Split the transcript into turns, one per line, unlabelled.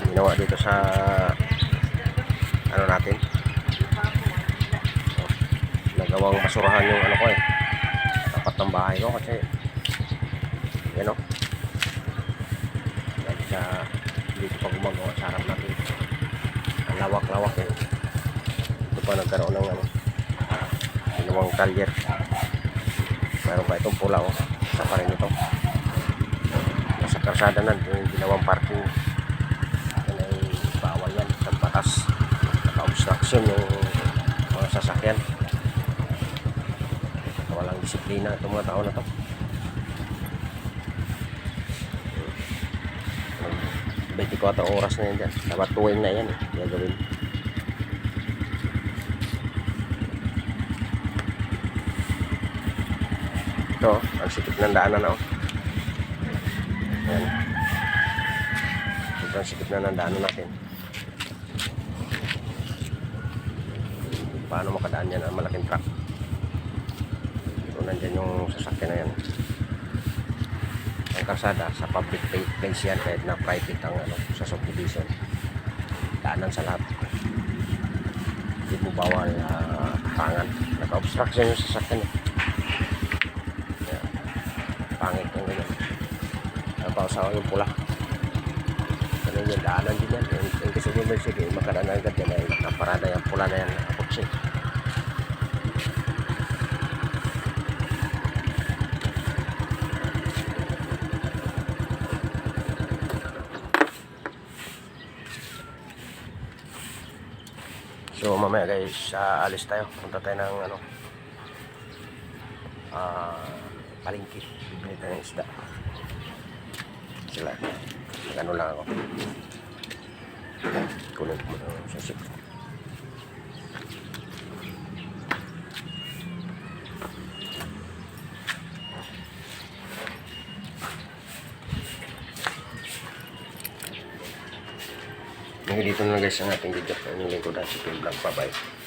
ginawa dito sa ano natin. Nagawang basurahan yung ano ko eh, tapat ng bahay ko kasi yan o, dahil sa dito pa gumagawa sa harap natin, ang lawak-lawak eh. Ito pa nagkaroon ng ano, ginawang kalyer. Meron pa itong pula o, isa pa rin ito nasa karsada na, yung ginawang parking. Yan ay bawal yan sa batas, naka-obstruction yung mga sasakyan. Walang disiplina itong mga tao na to. 24 oras na yan dyan, dapat tuwing na yan eh, gagawin. Ito, ang sikip ng daanan na oh. Ayan. Ito ang sikip na ng daanan natin. Paano makadaan yan ang malaking truck? Nandyan yung sasakyan na yan. Ang kalsada sa public place yan, kahit na private ang ano, sa subdivision, daanan sa lahat. Hindi mo bawal tangan. Naka-obstruction yung sasakyan eh. Yan. Pangit yung ganyan. Napausawa yung pula. Ganun yung daanan din yan. Yung gusto mo sige, makadaan agad yan ay nakaparada yung pula na yan, nakaputsi. So mamaya guys, alis tayo. Punta tayo ng ano, palengke. Bibili tayo ng isda. Sila, ano lang ako. Kunin ko muna sa sip. Dito na guys ang ating video. Ang lingkod at si Phil Vlog. Bye bye.